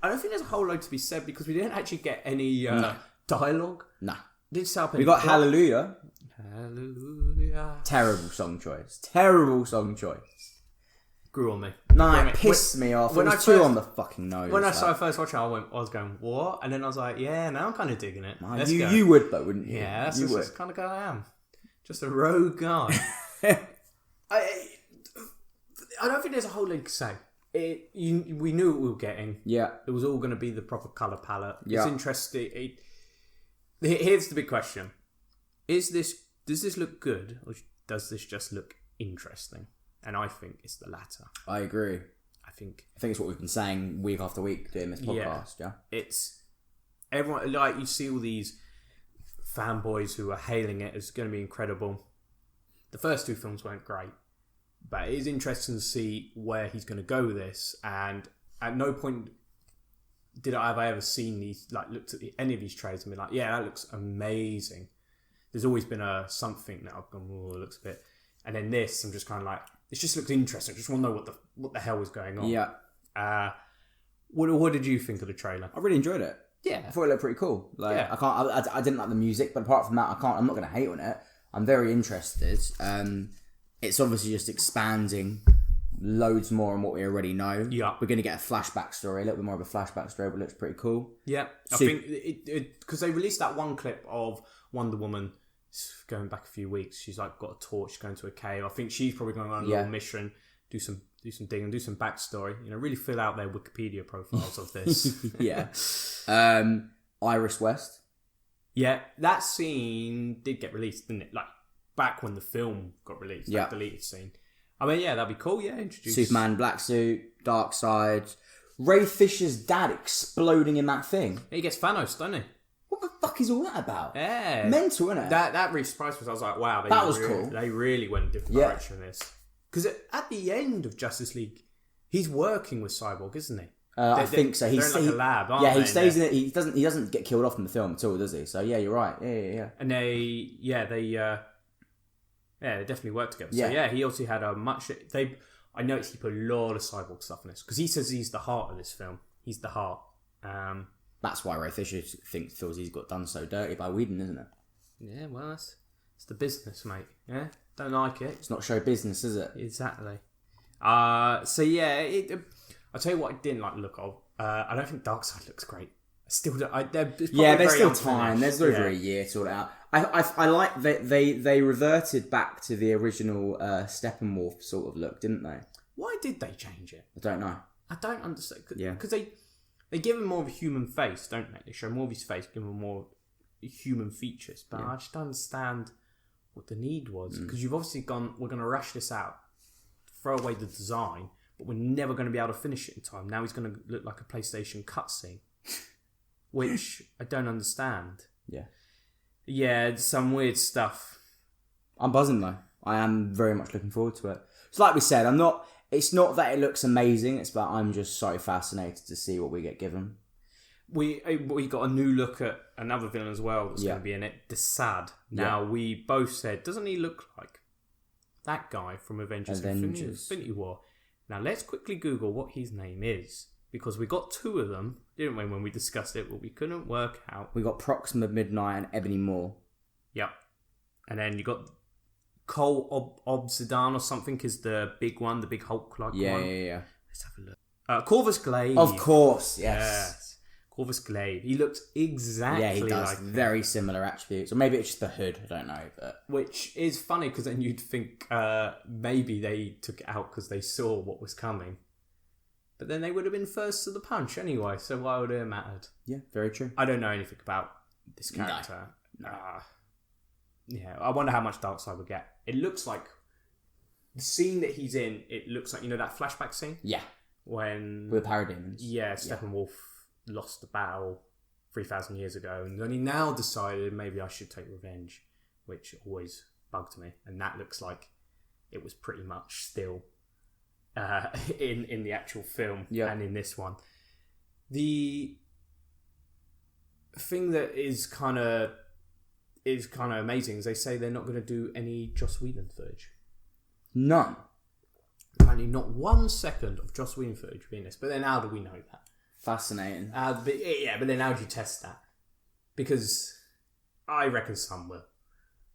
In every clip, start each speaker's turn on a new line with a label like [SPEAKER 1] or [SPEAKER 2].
[SPEAKER 1] I don't think there's a whole load to be said because we didn't actually get any dialogue.
[SPEAKER 2] No.
[SPEAKER 1] Did set up
[SPEAKER 2] We got Hallelujah.
[SPEAKER 1] Hallelujah.
[SPEAKER 2] Terrible song choice.
[SPEAKER 1] Grew on me.
[SPEAKER 2] No, it pissed me off. It was too on the fucking nose.
[SPEAKER 1] When I first watched it, I was going, what? And then I was like, yeah, now I'm kind of digging it.
[SPEAKER 2] You would though, wouldn't you?
[SPEAKER 1] Yeah, that's the kind of guy I am. Just a rogue guy. I don't think there's a whole lot to say. We knew what we were getting.
[SPEAKER 2] Yeah.
[SPEAKER 1] It was all going to be the proper colour palette.
[SPEAKER 2] Yeah.
[SPEAKER 1] It's interesting. Here's the big question. Does this look good or does this just look interesting? And I think it's the latter.
[SPEAKER 2] I agree.
[SPEAKER 1] I think
[SPEAKER 2] it's what we've been saying week after week doing this podcast, yeah?
[SPEAKER 1] It's everyone, like, you see all these fanboys who are hailing it as going to be incredible. The first two films weren't great, but it is interesting to see where he's going to go with this. And at no point have I ever seen these, like, looked at any of these trailers and been like, yeah, that looks amazing. There's always been something that I've gone, oh, it looks a bit. And then this, I'm just kind of like, this just looks interesting. I just want to know what the hell was going on.
[SPEAKER 2] Yeah.
[SPEAKER 1] What did you think of the trailer?
[SPEAKER 2] I really enjoyed it.
[SPEAKER 1] Yeah,
[SPEAKER 2] I thought it looked pretty cool. Like, I didn't like the music, but apart from that, I'm not going to hate on it. I'm very interested. It's obviously just expanding loads more on what we already know.
[SPEAKER 1] Yeah,
[SPEAKER 2] we're going to get a flashback story, a little bit more of a flashback story, but it looks pretty cool.
[SPEAKER 1] Yeah, I think because they released that one clip of Wonder Woman going back a few weeks. She's like got a torch going to a cave. I think she's probably going on a little mission, do some digging, do some backstory. Really fill out their Wikipedia profiles of this.
[SPEAKER 2] Yeah. Iris West.
[SPEAKER 1] Yeah, that scene did get released, didn't it? Like back when the film got released, that deleted scene. I mean, yeah, that'd be cool. Yeah, introduce
[SPEAKER 2] Superman, black suit, dark side, Ray Fisher's dad exploding in that thing.
[SPEAKER 1] He gets Thanos, doesn't he?
[SPEAKER 2] What the fuck is all that about?
[SPEAKER 1] Yeah,
[SPEAKER 2] mental, isn't it?
[SPEAKER 1] That really surprised me. I was like, wow,
[SPEAKER 2] that was cool.
[SPEAKER 1] They really went a different direction in this. Because at the end of Justice League, he's working with Cyborg, isn't he?
[SPEAKER 2] I think so.
[SPEAKER 1] They're in like a lab, aren't they?
[SPEAKER 2] He stays in it. He doesn't get killed off in the film at all, does he? So yeah, you're right. Yeah.
[SPEAKER 1] And they definitely work together. So yeah, he also had I noticed he put a lot of Cyborg stuff in this because he says he's the heart of this film. He's the heart.
[SPEAKER 2] That's why Ray Fisher feels he's got done so dirty by Whedon, isn't it?
[SPEAKER 1] Yeah, well, it's the business, mate. Yeah, don't like it.
[SPEAKER 2] It's not show business, is it?
[SPEAKER 1] Exactly. So yeah, I'll tell you what I didn't like the look of. I don't think Darkseid looks great. I still don't.
[SPEAKER 2] There's still time. There's over a year to sort it out. I like that they reverted back to the original Steppenwolf sort of look, didn't they?
[SPEAKER 1] Why did they change it?
[SPEAKER 2] I don't know.
[SPEAKER 1] I don't understand.
[SPEAKER 2] Yeah,
[SPEAKER 1] because they give him more of a human face, don't they? They show more of his face, give him more human features. But I just don't understand what the need was. Because you've obviously gone, we're going to rush this out, throw away the design, but we're never going to be able to finish it in time. Now he's going to look like a PlayStation cutscene, which I don't understand. Yeah, some weird stuff.
[SPEAKER 2] I'm buzzing though. I am very much looking forward to it. So like we said, it's not that it looks amazing, it's that I'm just so fascinated to see what we get given.
[SPEAKER 1] We got a new look at another villain as well that's going to be in it, Desaad. Now, we both said, doesn't he look like that guy from Avengers. Infinity War? Now, let's quickly Google what his name is, because we got two of them, didn't we, when we discussed it, but we couldn't work out.
[SPEAKER 2] We got Proxima Midnight and Ebony Moore.
[SPEAKER 1] Yep. And then you got Cole Obsidian or something is the big one, the big Hulk-like one.
[SPEAKER 2] Yeah.
[SPEAKER 1] Let's have a look. Corvus Glaive.
[SPEAKER 2] Of course, yes.
[SPEAKER 1] Corvus Glaive. He looks exactly like...
[SPEAKER 2] Yeah, he does. Very similar attributes. Or maybe it's just the hood, I don't know. But
[SPEAKER 1] which is funny, because then you'd think maybe they took it out because they saw what was coming. But then they would have been first to the punch anyway, so why would it have mattered?
[SPEAKER 2] Yeah, very true.
[SPEAKER 1] I don't know anything about this character. No. Yeah, I wonder how much Darkseid will get. It looks like the scene that he's in, it looks like, that flashback scene?
[SPEAKER 2] Yeah.
[SPEAKER 1] When...
[SPEAKER 2] with Parademons.
[SPEAKER 1] Yeah, Steppenwolf lost the battle 3,000 years ago, and then he now decided maybe I should take revenge, which always bugged me. And that looks like it was pretty much still in the actual film and in this one. The thing that is kind of amazing is they say they're not going to do any Joss Whedon footage.
[SPEAKER 2] None.
[SPEAKER 1] Apparently not 1 second of Joss Whedon footage being this. But then how do we know that?
[SPEAKER 2] Fascinating.
[SPEAKER 1] But then how do you test that? Because I reckon some will.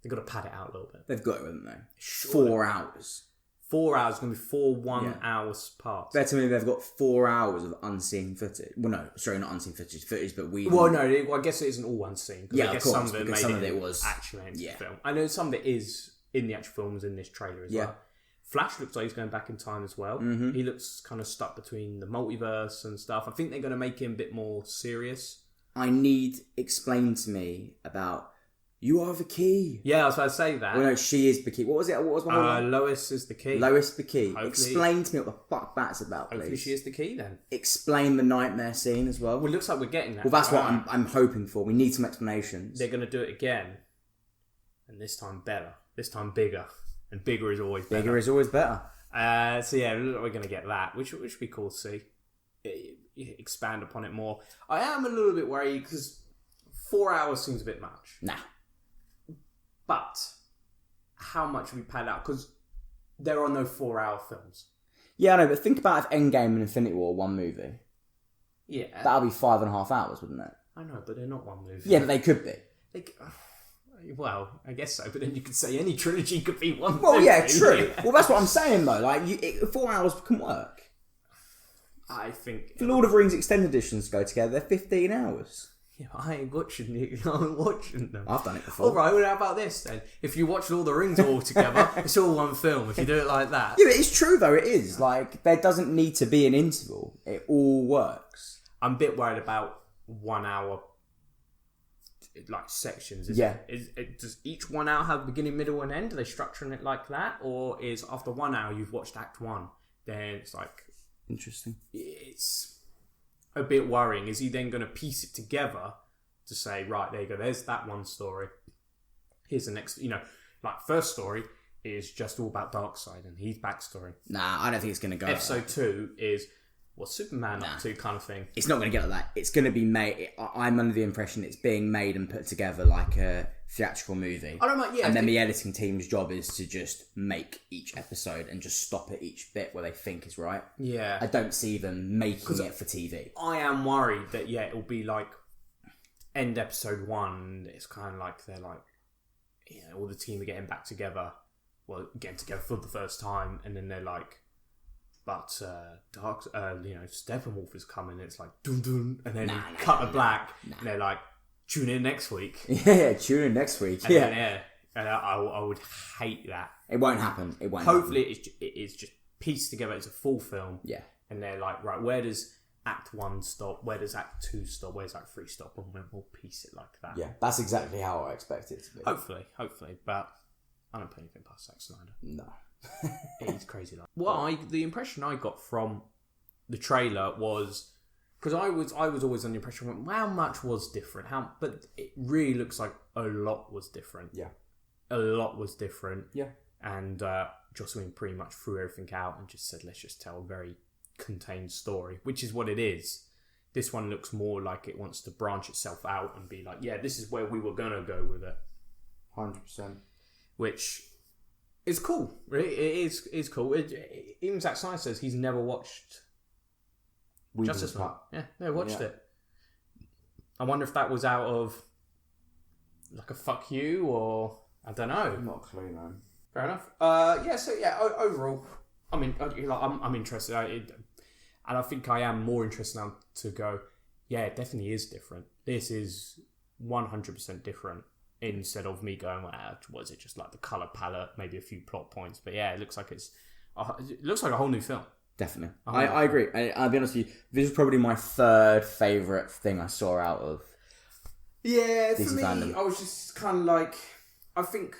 [SPEAKER 1] They've got to pad it out a little bit.
[SPEAKER 2] They've got it, haven't they?
[SPEAKER 1] Sure.
[SPEAKER 2] 4 hours.
[SPEAKER 1] 4 hours, going to be 4 1-hour parts.
[SPEAKER 2] Better me, they've got 4 hours of unseen footage. Well, no, sorry, not unseen footage, but we.
[SPEAKER 1] Well, no, I guess it isn't all unseen.
[SPEAKER 2] Yeah,
[SPEAKER 1] I
[SPEAKER 2] of
[SPEAKER 1] guess
[SPEAKER 2] course, because some of it was
[SPEAKER 1] actually in the film. I know some of it is in the actual films in this trailer as well. Flash looks like he's going back in time as well. Mm-hmm. He looks kind of stuck between the multiverse and stuff. I think they're going to make him a bit more serious.
[SPEAKER 2] Explain to me about. You are the key.
[SPEAKER 1] Yeah, I was about to say that.
[SPEAKER 2] Well, no, she is the key. What was it? What was my name?
[SPEAKER 1] Lois is the key.
[SPEAKER 2] Lois the key.
[SPEAKER 1] Hopefully,
[SPEAKER 2] explain to me what the fuck that's about, please.
[SPEAKER 1] Hopefully she is the key then.
[SPEAKER 2] Explain the nightmare scene as well.
[SPEAKER 1] Well, it looks like we're getting that.
[SPEAKER 2] Well, that's what I'm hoping for. We need some explanations.
[SPEAKER 1] They're going to do it again. And this time better. This time bigger. And bigger is always better.
[SPEAKER 2] Bigger is always better.
[SPEAKER 1] So yeah, we're going to get that, which would be cool to see. Expand upon it more. I am a little bit worried because 4 hours seems a bit much.
[SPEAKER 2] Nah.
[SPEAKER 1] But how much have we paid out? Because there are no 4-hour films.
[SPEAKER 2] Yeah, I know, but think about if Endgame and Infinity War were one movie.
[SPEAKER 1] Yeah.
[SPEAKER 2] That would be 5.5 hours, wouldn't it?
[SPEAKER 1] I know, but they're not one movie.
[SPEAKER 2] Yeah, but they could be.
[SPEAKER 1] Well, I guess so, but then you could say any trilogy could be one movie.
[SPEAKER 2] Well, yeah, true. Well, that's what I'm saying, though. Like, 4 hours can work.
[SPEAKER 1] I think...
[SPEAKER 2] The Lord of the Rings extended editions go together, they're 15 hours.
[SPEAKER 1] Yeah, I ain't watching them.
[SPEAKER 2] I've done it before.
[SPEAKER 1] Alright, well how about this then? If you watch Lord of the Rings all together, it's all one film. If you do it like that.
[SPEAKER 2] Yeah, but it's true though, it is. Like, there doesn't need to be an interval. It all works.
[SPEAKER 1] I'm a bit worried about 1 hour like sections. Does each 1 hour have beginning, middle and end? Are they structuring it like that? Or is after 1 hour you've watched Act 1, then it's like...
[SPEAKER 2] Interesting.
[SPEAKER 1] It's... a bit worrying. Is he then going to piece it together to say, right, there you go, there's that one story. Here's the next, like first story is just all about Darkseid and his backstory.
[SPEAKER 2] Nah, I don't think it's going to go
[SPEAKER 1] Episode 2 is what's Superman up to kind of thing.
[SPEAKER 2] It's not going to get like that. It's going to be made, I'm under the impression it's being made and put together like a theatrical movie.
[SPEAKER 1] I don't know, yeah.
[SPEAKER 2] And then the editing team's job is to just make each episode and just stop at each bit where they think is right.
[SPEAKER 1] Yeah.
[SPEAKER 2] I don't see them making it for TV.
[SPEAKER 1] I am worried that, it'll be like end episode 1. It's kind of like they're like, all the team are getting back together. Well, getting together for the first time. And then they're like, but Steppenwolf is coming. It's like, dun dun. And then cut to black. And they're like, tune in next week.
[SPEAKER 2] Yeah, tune in next week.
[SPEAKER 1] And then, and I would hate that.
[SPEAKER 2] It won't happen. It won't.
[SPEAKER 1] Hopefully, it's just pieced together. It's a full film.
[SPEAKER 2] Yeah.
[SPEAKER 1] And they're like, right, where does Act 1 stop? Where does Act 2 stop? Where's Act 3 stop? And we'll piece it like that.
[SPEAKER 2] Yeah, that's exactly how I expect it to be.
[SPEAKER 1] Hopefully. But I don't put anything past Zack Snyder.
[SPEAKER 2] No.
[SPEAKER 1] He's crazy. The impression I got from the trailer was... Because I was always under the impression, how much was different? But it really looks like a lot was different.
[SPEAKER 2] Yeah.
[SPEAKER 1] A lot was different.
[SPEAKER 2] Yeah.
[SPEAKER 1] And Joss Whedon pretty much threw everything out and just said, let's just tell a very contained story, which is what it is. This one looks more like it wants to branch itself out and be like, yeah, this is where we were going to go with it.
[SPEAKER 2] 100%.
[SPEAKER 1] Which is cool. Really. It is cool. Even Zack Snyder says he's never watched... Justice League. Yeah, no, watched it. I wonder if that was out of like a fuck you or I don't know.
[SPEAKER 2] Not a clue, man.
[SPEAKER 1] Fair enough. Overall, I mean, I'm interested, and I think I am more interested now to go. Yeah, it definitely is different. This is 100% different. Instead of me going, was it just like the color palette, maybe a few plot points? But yeah, it looks like it looks like a whole new film.
[SPEAKER 2] Definitely. I agree. I'll be honest with you, this is probably my third favourite thing I saw out of
[SPEAKER 1] DC
[SPEAKER 2] for me, fandom.
[SPEAKER 1] I was just kind of like, I think,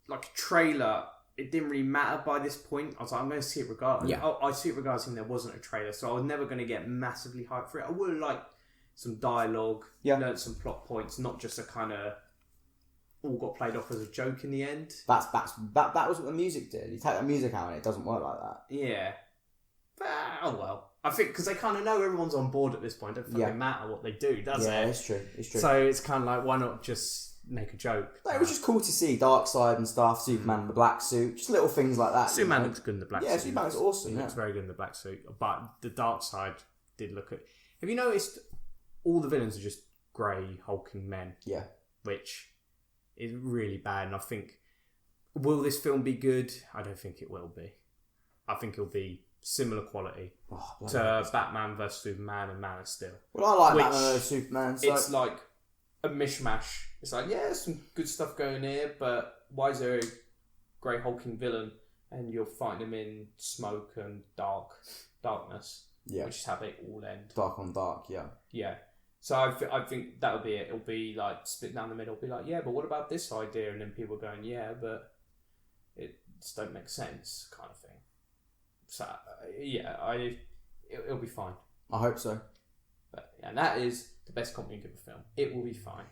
[SPEAKER 1] like a trailer, it didn't really matter by this point. I was like, I'm going to see it regardless.
[SPEAKER 2] Yeah.
[SPEAKER 1] I see it regardless even there wasn't a trailer, so I was never going to get massively hyped for it. I would have liked some dialogue, learned some plot points, not just a kind of all got played off as a joke in the end.
[SPEAKER 2] That was what the music did. You take the music out and it doesn't work like that.
[SPEAKER 1] Yeah. But, oh well. I think because they kind of know everyone's on board at this point. It doesn't fucking matter what they do, does it?
[SPEAKER 2] Yeah, it's true.
[SPEAKER 1] So it's kind of like, why not just make a joke?
[SPEAKER 2] No, it was just cool to see Darkseid and stuff, Superman in the black suit, just little things like that.
[SPEAKER 1] Superman looks good in the black suit.
[SPEAKER 2] Yeah, Superman looks awesome.
[SPEAKER 1] He looks very good in the black suit. But the Darkseid did look at... Have you noticed all the villains are just grey, hulking men?
[SPEAKER 2] Yeah.
[SPEAKER 1] Which is really bad, and I think, will this film be good? I don't think it will be. I think it'll be similar quality to Batman vs Superman and Man of Steel.
[SPEAKER 2] Well, I like Batman vs Superman. So...
[SPEAKER 1] It's like a mishmash. It's like, yeah, there's some good stuff going here, but why is there a grey hulking villain and you're fighting him in smoke and darkness?
[SPEAKER 2] Yeah.
[SPEAKER 1] Which is how they all end.
[SPEAKER 2] Dark on dark, yeah.
[SPEAKER 1] Yeah. So I think that'll be it. It'll be like split down the middle. It'll be like, yeah, but what about this idea? And then people are going, yeah, but it just don't make sense, kind of thing. So it'll be fine.
[SPEAKER 2] I hope so.
[SPEAKER 1] And that is the best comic book film. It will be fine.